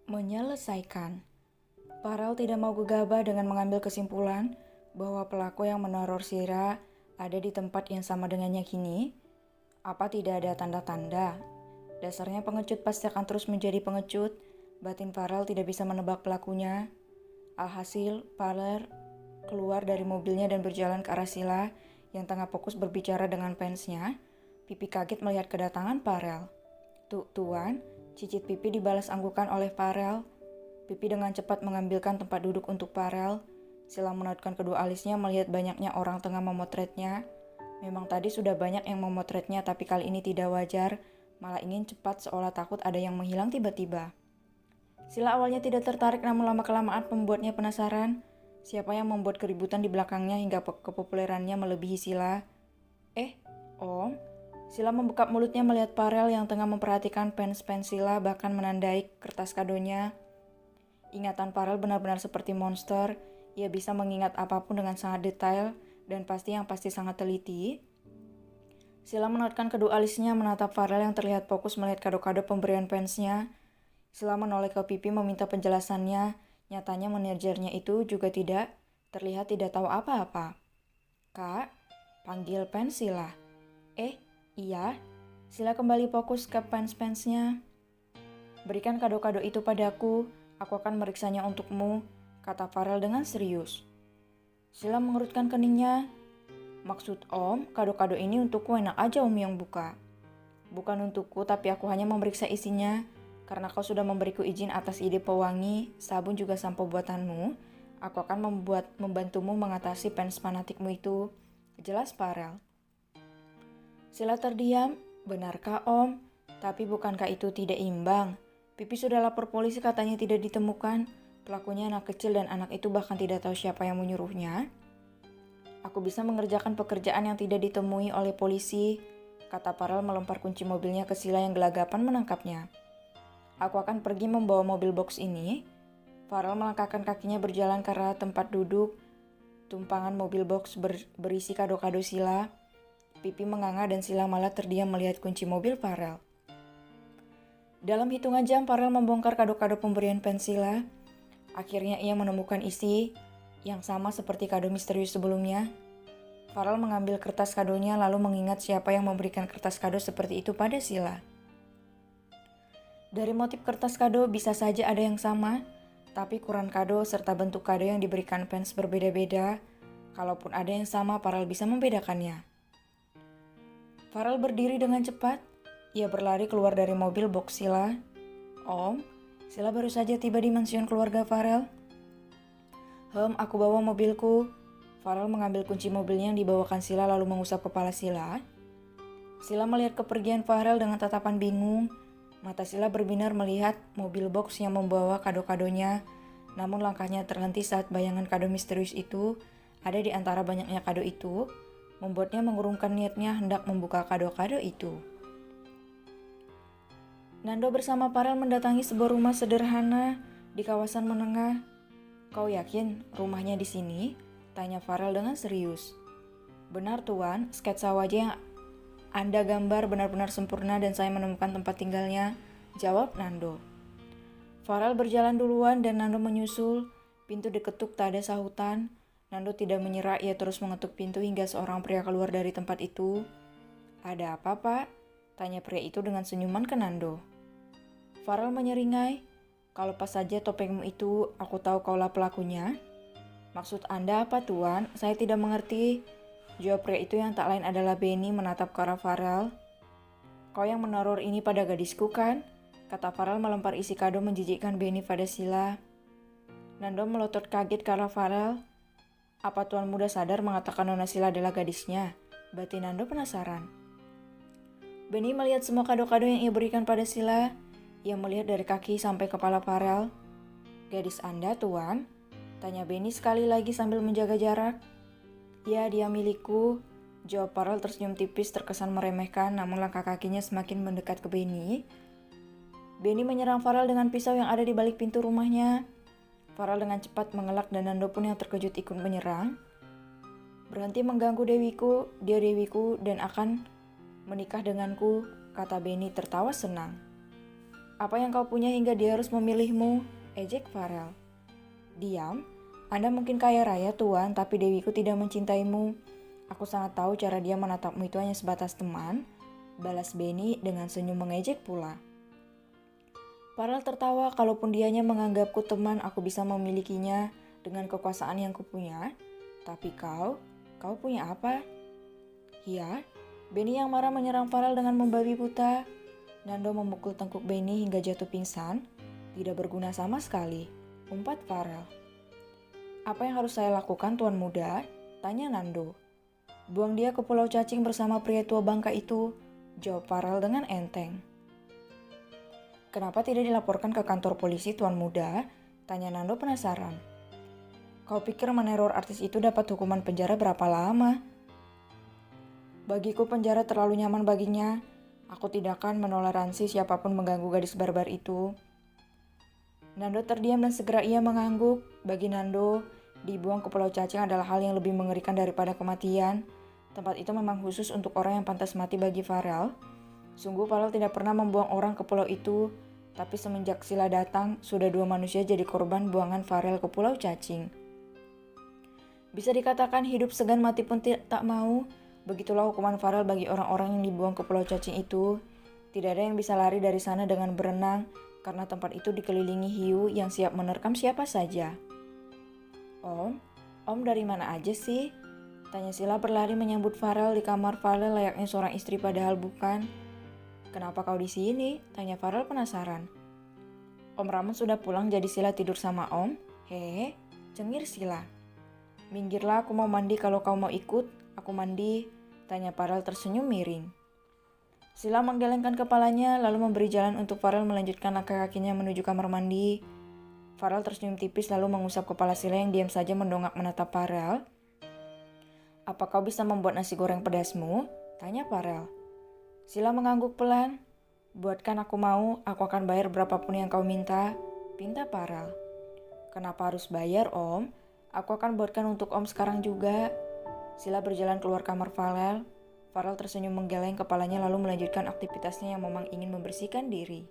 Menyelesaikan. Farel tidak mau gegabah dengan mengambil kesimpulan bahwa pelaku yang meneror Sira ada di tempat yang sama dengannya kini. Apa tidak ada tanda-tanda? Dasarnya pengecut pasti akan terus menjadi pengecut. Batin Farel tidak bisa menebak pelakunya. Alhasil, Farel keluar dari mobilnya dan berjalan ke arah Sila yang tengah fokus berbicara dengan fansnya. Pipi kaget melihat kedatangan Farel. Tuan, cicit Pipi dibalas anggukan oleh Farel. Pipi dengan cepat mengambilkan tempat duduk untuk Farel. Sila menautkan kedua alisnya melihat banyaknya orang tengah memotretnya. Memang tadi sudah banyak yang memotretnya, tapi kali ini tidak wajar. Malah ingin cepat seolah takut ada yang menghilang tiba-tiba. Sila awalnya tidak tertarik, namun lama-kelamaan membuatnya penasaran. Siapa yang membuat keributan di belakangnya hingga kepopulerannya melebihi Sila? Om? Sila membuka mulutnya melihat Farel yang tengah memperhatikan fans-fans Sila, bahkan menandai kertas kadonya. Ingatan Farel benar-benar seperti monster. Ia bisa mengingat apapun dengan sangat detail dan pasti sangat teliti. Sila menautkan kedua alisnya menatap Farel yang terlihat fokus melihat kado-kado pemberian fansnya. Sila menoleh ke Pipi meminta penjelasannya. Nyatanya manajernya itu juga terlihat tidak tahu apa-apa. Kak, panggil fans Sila. Iya. Sila kembali fokus ke fans-fansnya. Berikan kado-kado itu padaku. Aku akan meriksanya untukmu, kata Farel dengan serius. Sila mengerutkan keningnya. Maksud Om, kado-kado ini untukku, enak aja Om yang buka. Bukan untukku, tapi aku hanya memeriksa isinya. Karena kau sudah memberiku izin atas ide pewangi, sabun juga sampo buatanmu, aku akan membantumu mengatasi fans fanatikmu itu. Jelas Farel. Sila terdiam. Benarkah Om? Tapi bukankah itu tidak imbang? Pipi sudah lapor polisi, katanya tidak ditemukan. Pelakunya anak kecil dan anak itu bahkan tidak tahu siapa yang menyuruhnya. Aku bisa mengerjakan pekerjaan yang tidak ditemui oleh polisi, kata Farel melempar kunci mobilnya ke Sila yang gelagapan menangkapnya. Aku akan pergi membawa mobil box ini. Farel melangkahkan kakinya berjalan ke arah tempat duduk. Tumpangan mobil box berisi kado-kado Sila. Pipi menganga dan Sila malah terdiam melihat kunci mobil Farel. Dalam hitungan jam, Farel membongkar kado-kado pemberian fans Sila. Akhirnya ia menemukan isi yang sama seperti kado misterius sebelumnya. Farel mengambil kertas kadonya lalu mengingat siapa yang memberikan kertas kado seperti itu pada Sila. Dari motif kertas kado bisa saja ada yang sama, tapi ukuran kado serta bentuk kado yang diberikan fans berbeda-beda. Kalaupun ada yang sama, Farel bisa membedakannya. Farel berdiri dengan cepat. Ia berlari keluar dari mobil box Sila. Om, Sila baru saja tiba di mansion keluarga Farel. Aku bawa mobilku. Farel mengambil kunci mobilnya yang dibawakan Sila lalu mengusap kepala Sila. Sila melihat kepergian Farel dengan tatapan bingung. Mata Sila berbinar melihat mobil box yang membawa kado-kadonya. Namun langkahnya terhenti saat bayangan kado misterius itu ada di antara banyaknya kado itu, membuatnya mengurungkan niatnya hendak membuka kado-kado itu. Nando bersama Farel mendatangi sebuah rumah sederhana di kawasan menengah. Kau yakin rumahnya di sini? Tanya Farel dengan serius. Benar Tuan, sketsa wajah yang Anda gambar benar-benar sempurna dan saya menemukan tempat tinggalnya, jawab Nando. Farel berjalan duluan dan Nando menyusul. Pintu diketuk tak ada sahutan. Nando tidak menyerah, ia terus mengetuk pintu hingga seorang pria keluar dari tempat itu. Ada apa, Pak? Tanya pria itu dengan senyuman ke Nando. Farel menyeringai. Kalau pas saja topengmu itu, aku tahu kaulah pelakunya. Maksud Anda apa, Tuan? Saya tidak mengerti. Jawab pria itu yang tak lain adalah Benny menatap ke arah Farel. Kau yang meneror ini pada gadisku kan? Kata Farel melempar isi kado menjijikkan Benny pada Sila. Nando melotot kaget ke arah Farel. Apa Tuan muda sadar mengatakan Nona Sila adalah gadisnya? Batin Nando penasaran. Benny melihat semua kado-kado yang ia berikan pada Sila. Ia melihat dari kaki sampai kepala Farel. Gadis Anda, Tuan? Tanya Benny sekali lagi sambil menjaga jarak. Ya, dia milikku, jawab Farel tersenyum tipis terkesan meremehkan, namun langkah kakinya semakin mendekat ke Benny. Benny menyerang Farel dengan pisau yang ada di balik pintu rumahnya. Farel dengan cepat mengelak dan Nando pun yang terkejut ikut menyerang. Berhenti mengganggu Dewiku, dia Dewiku dan akan menikah denganku, kata Benny tertawa senang. Apa yang kau punya hingga dia harus memilihmu? Ejek Farel. Diam, Anda mungkin kaya raya tuan, tapi Dewiku tidak mencintaimu. Aku sangat tahu cara dia menatapmu itu hanya sebatas teman, balas Benny dengan senyum mengejek pula. Farel tertawa, kalaupun dianya menganggapku teman, aku bisa memilikinya dengan kekuasaan yang kupunya. Tapi kau punya apa? Ya, Benny yang marah menyerang Farel dengan membabi buta. Nando memukul tengkuk Benny hingga jatuh pingsan. Tidak berguna sama sekali, umpat Farel. Apa yang harus saya lakukan tuan muda? Tanya Nando. Buang dia ke Pulau Cacing bersama pria tua bangka itu, jawab Farel dengan enteng. Kenapa tidak dilaporkan ke kantor polisi tuan muda? Tanya Nando penasaran. Kau pikir meneror artis itu dapat hukuman penjara berapa lama? Bagiku penjara terlalu nyaman baginya. Aku tidak akan menoleransi siapapun mengganggu gadis barbar itu. Nando terdiam dan segera ia mengangguk. Bagi Nando, dibuang ke Pulau Cacing adalah hal yang lebih mengerikan daripada kematian. Tempat itu memang khusus untuk orang yang pantas mati bagi Farel. Sungguh Farel tidak pernah membuang orang ke pulau itu, tapi semenjak Sila datang, sudah 2 manusia jadi korban buangan Farel ke Pulau Cacing. Bisa dikatakan hidup segan mati pun tak mau. Begitulah hukuman Farel bagi orang-orang yang dibuang ke Pulau Cacing itu. Tidak ada yang bisa lari dari sana dengan berenang, karena tempat itu dikelilingi hiu yang siap menerkam siapa saja. Om dari mana aja sih? Tanya Sila berlari menyambut Farel di kamar Farel layaknya seorang istri padahal bukan. Kenapa kau di sini? Tanya Farel penasaran. Om Ramon sudah pulang jadi Sila tidur sama Om? Hehe, cengir Sila. Minggirlah, aku mau mandi kalau kau mau ikut. Aku mandi, tanya Farel tersenyum miring. Sila menggelengkan kepalanya lalu memberi jalan untuk Farel melanjutkan langkah kakinya menuju kamar mandi. Farel tersenyum tipis lalu mengusap kepala Sila yang diam saja mendongak menatap Farel. Apa kau bisa membuat nasi goreng pedasmu? Tanya Farel. Sila mengangguk pelan. Buatkan aku mau, aku akan bayar berapapun yang kau minta, pinta Farel. Kenapa harus bayar, Om? Aku akan buatkan untuk Om sekarang juga. Sila berjalan keluar kamar Farel. Farel tersenyum menggeleng kepalanya lalu melanjutkan aktivitasnya yang memang ingin membersihkan diri.